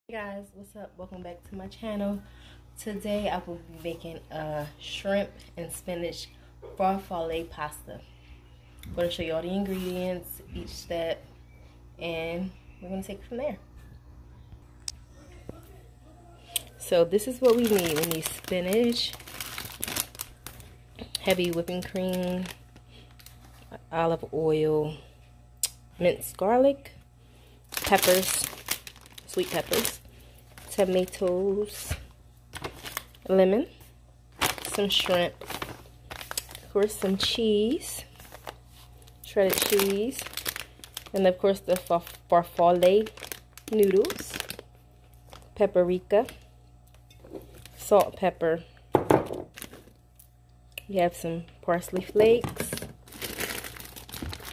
Hey guys, what's up? Welcome back to my channel. Today I will be making a shrimp and spinach farfalle pasta. I'm going to show you all the ingredients, each step, and we're going to take it from there. So this is what we need. We need spinach, heavy whipping cream, olive oil, minced garlic, peppers, sweet peppers, tomatoes, lemon, some shrimp, of course some cheese, shredded cheese, and of course the farfalle noodles, paprika, salt, pepper. We have some parsley flakes,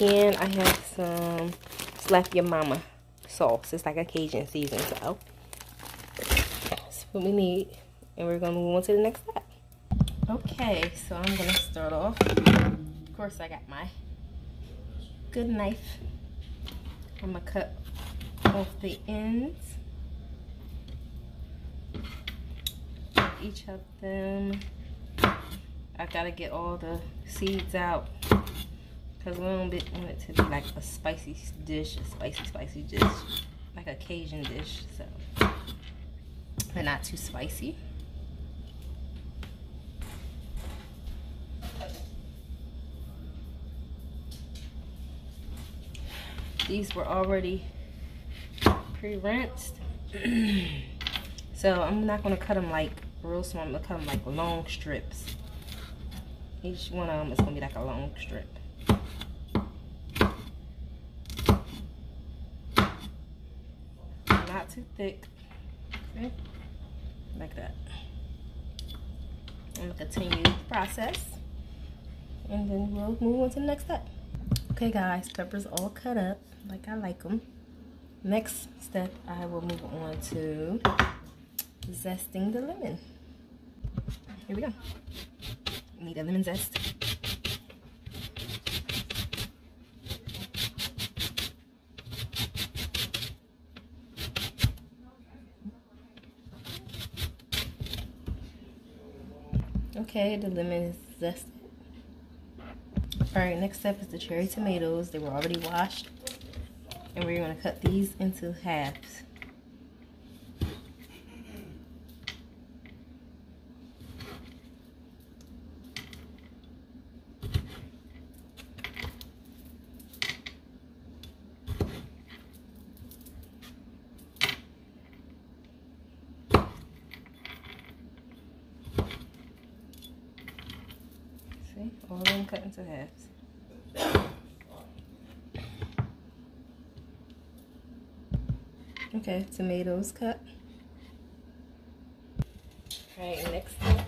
and I have some slap your mama sauce. It's like a Cajun season, so that's what we need, and we're gonna move on to the next step. Okay, so I'm gonna start off. Of course, I got my good knife. I'm gonna cut off the ends, each of them. I gotta get all the seeds out because we don't want it to be like a spicy dish, spicy dish, like a Cajun dish, so, but not too spicy. These were already pre-rinsed, so I'm not gonna cut them like real small. I'm gonna cut them like long strips. Each one of them is gonna be like a long strip. Not too thick. Okay? Like that. I'm gonna continue the process, and then we'll move on to the next step. Okay guys, peppers all cut up like I like them. Next step, I will move on to zesting the lemon. Here we go. Need a lemon zest. Okay, the lemon is zested. Alright, next step is the cherry tomatoes. They were already washed, and we're going to cut these into halves. See, all of them cut into halves. Okay, tomatoes cut. Alright, next up,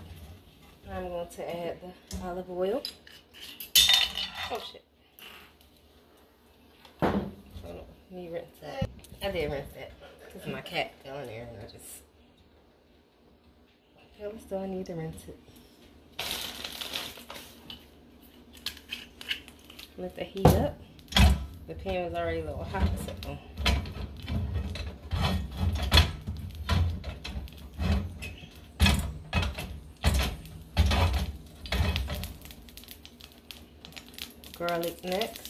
I'm going to add the olive oil. Oh shit. Hold on, let me rinse that. I did rinse that because my cat fell in there and I just... Okay, still I need to rinse it. Let the heat up. The pan was already a little hot, so garlic next.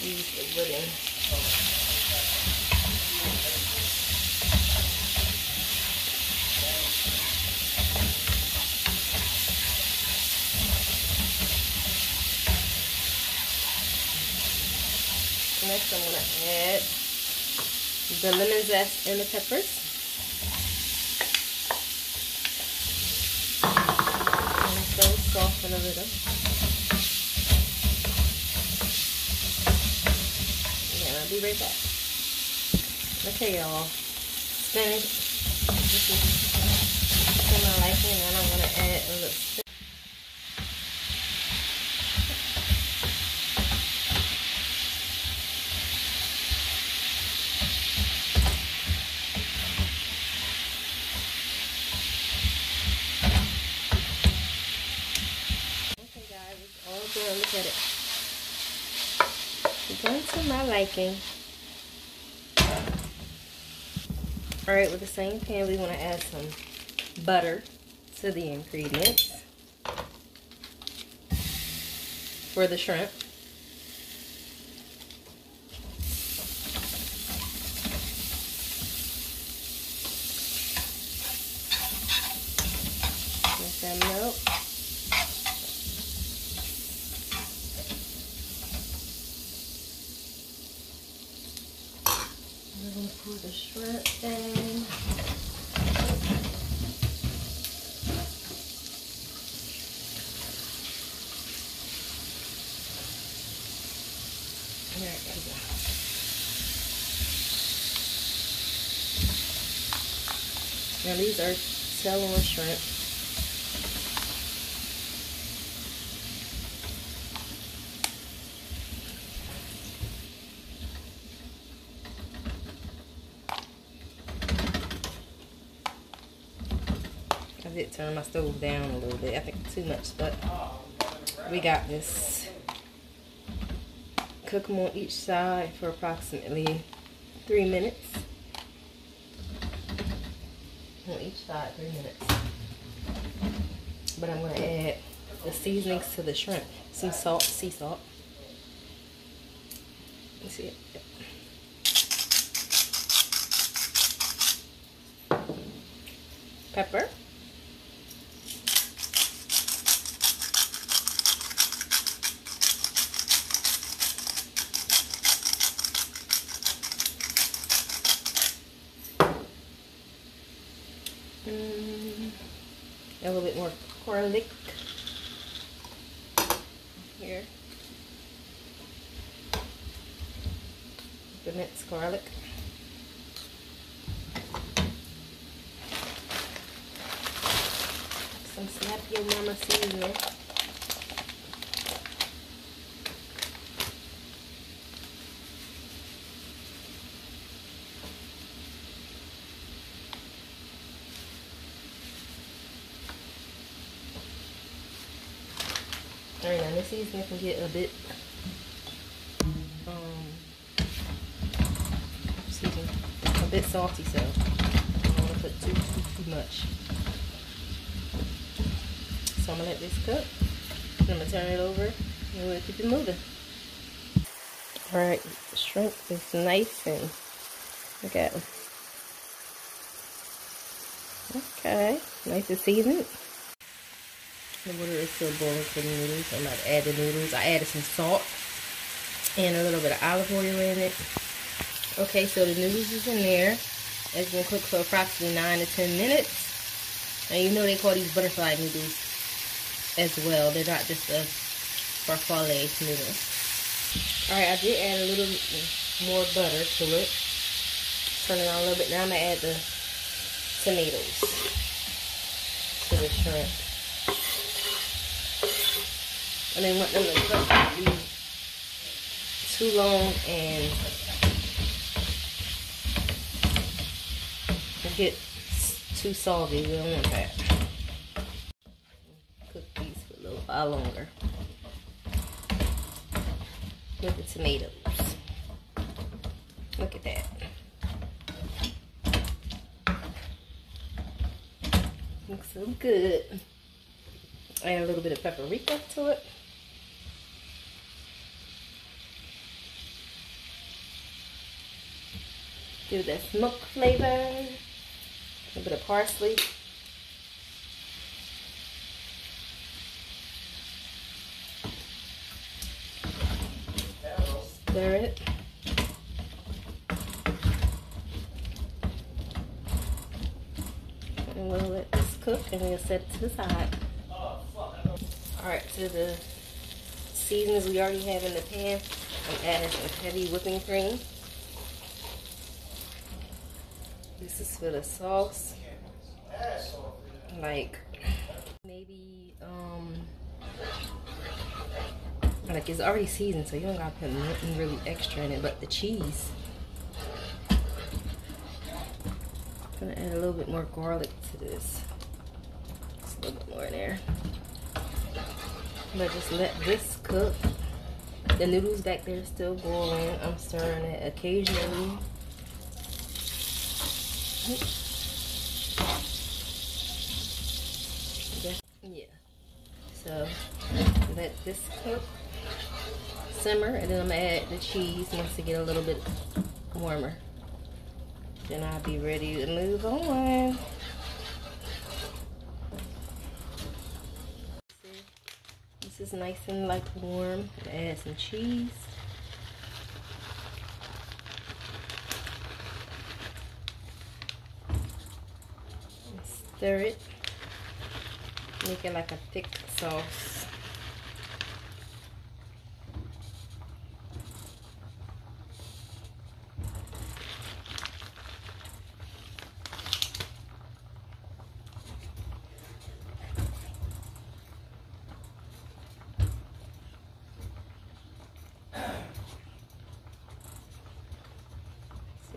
Use the wooden. Next, I'm going to add the lemon zest and the peppers. And let those soften a little. And I'll be right back. Okay, y'all. Spinach. This is to my liking, and I'm going to add a little spinach. my liking. Alright, with the same pan, we want to add some butter to the ingredients for the shrimp. Let that melt. We're going to pour the shrimp in. There we go. Now these are Ceylon shrimp. I did turn my stove down a little bit. I think too much, but we got this. Cook them on each side for approximately 3 minutes. On each side, 3 minutes. But I'm going to add the seasonings to the shrimp. Some salt, sea salt. You see it? Yep. Pepper. A little bit more garlic here. The minced garlic. Some Slap Your Mama seasoning. Alright, now this seasoning can get a bit salty, so I don't want to put too much. So I'm gonna let this cook. I'm gonna turn it over and we'll keep it moving. Alright, the shrimp is nice and look at them. Okay, nice and seasoned. The water is still boiling for the noodles. I'm about to add the noodles. I added some salt and a little bit of olive oil in it. Okay, so the noodles is in there. It's going to cook for approximately 9 to 10 minutes. And you know they call these butterfly noodles as well. They're not just a farfalle noodle. Alright, I did add a little more butter to it. Turn it on a little bit. Now I'm going to add the tomatoes to the shrimp. I didn't want them to cook too long and get too salty. We don't want that. Cook these for a little while longer with the tomatoes. Look at that. Looks so good. Add a little bit of paprika to it. Give it that smoke flavor. A little bit of parsley. Stir it. And we'll let this cook and we'll set it to the side. Alright, to the seasonings we already have in the pan, I'm adding some heavy whipping cream. This is for the sauce. Like maybe like it's already seasoned, so you don't gotta put nothing really extra in it but the cheese. I'm gonna add a little bit more garlic to this. Just a little bit more in there. But just let this cook The noodles back there still boiling. I'm stirring it occasionally. Yeah. So let this cook, simmer, and then I'm gonna add the cheese once it get a little bit warmer. Then I'll be ready to move on. This is nice and like warm. Add some cheese. And stir it. Make it like a thick sauce.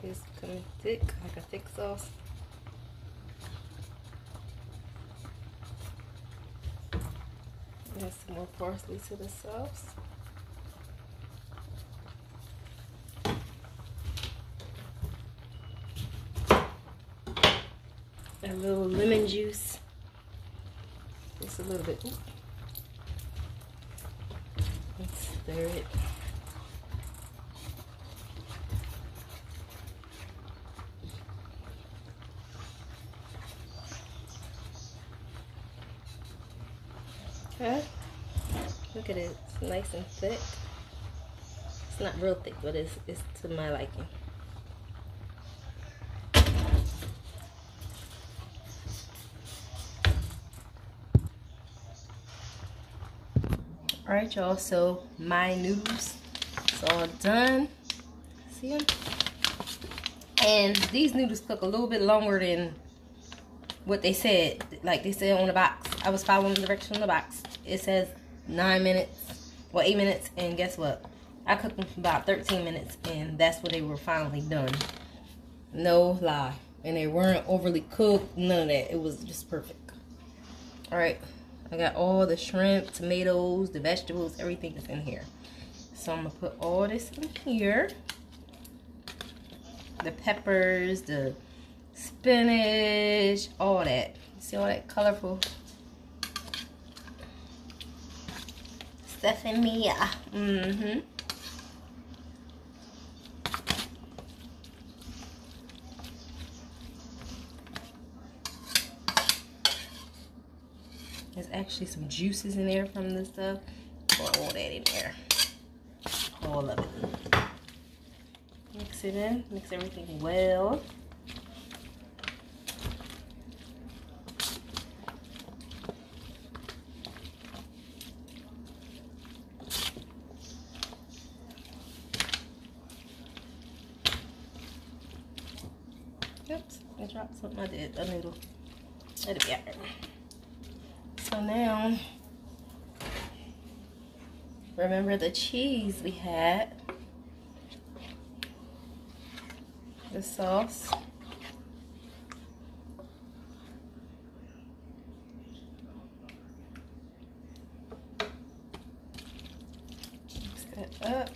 See, it's coming thick, like a thick sauce. Add some more parsley to the sauce. A little lemon juice. Just a little bit. And stir it. Okay. Look at it. It's nice and thick. It's not real thick, but it's to my liking. Alright, y'all, so my noodles is all done. See them? And these noodles cook a little bit longer than what they said. Like they said on the box. I was following the directions on the box. It says 9 minutes, well 8 minutes, and guess what? I cooked them for about 13 minutes, and that's when they were finally done. No lie. And they weren't overly cooked, none of that. It was just perfect. Alright. I got all the shrimp, tomatoes, the vegetables, everything is in here. So I'm going to put all this in here. The peppers, the spinach, all that. See all that colorful stuff in me? Yeah. There's actually some juices in there from the stuff. Put all that in there. All of it. Mix it in. Mix everything well. Oops, I dropped something. I did. A noodle. Let it be out there. So now, remember the cheese we had, the sauce, mix that up.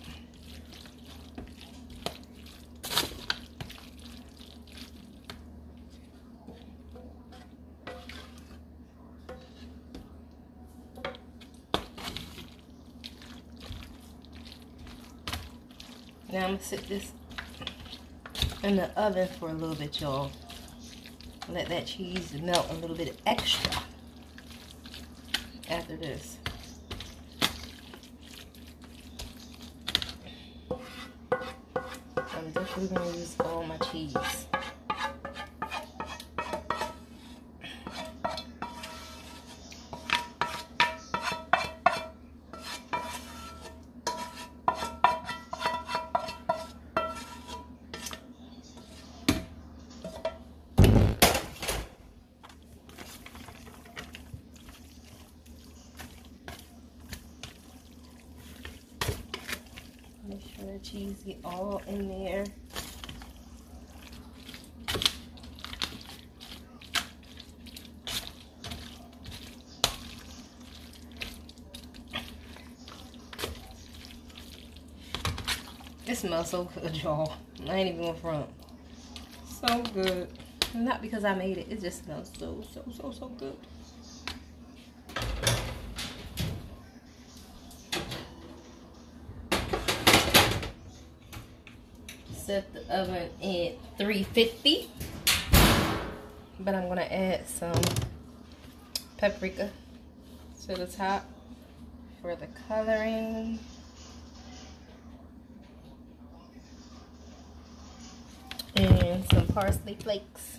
Now I'm going to sit this in the oven for a little bit, y'all. Let that cheese melt a little bit extra after this. I'm definitely going to use all my cheese. Make sure the cheese get all in there. smells so good, y'all. I ain't even gonna front. So good. Not because I made it. It just smells so good. Set the oven at 350. But I'm gonna add some paprika to the top for the coloring. And some parsley flakes.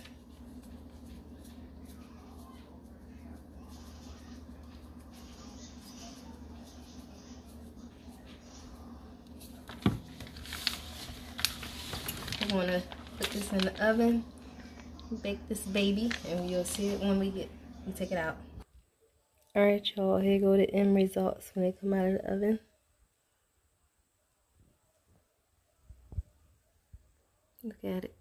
I'm gonna put this in the oven, bake this baby, and you'll see it when we take it out. Alright, y'all, here go the end results when they come out of the oven. Look at it.